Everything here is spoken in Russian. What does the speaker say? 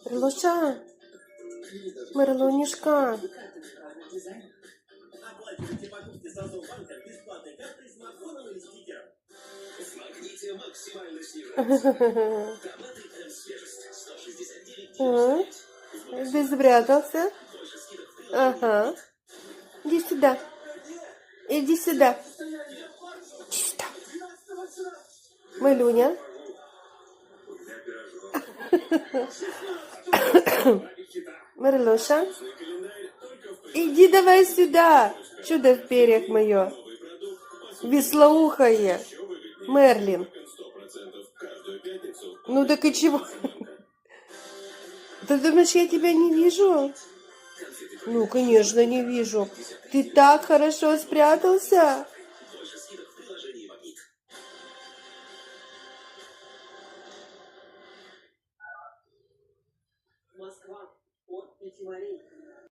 Мерлуша, Мерлунишка. Ты спрятался? Ага. Иди сюда. Иди сюда. Иди сюда. Мэлюня. Мерлуша. Иди давай сюда. Чудо в перьях мое. Веслоухое. Мерлин. Ну так и чего? Ты думаешь, я тебя не вижу? Ну, конечно, не вижу. Ты так хорошо спрятался. Москва. От 5 морей.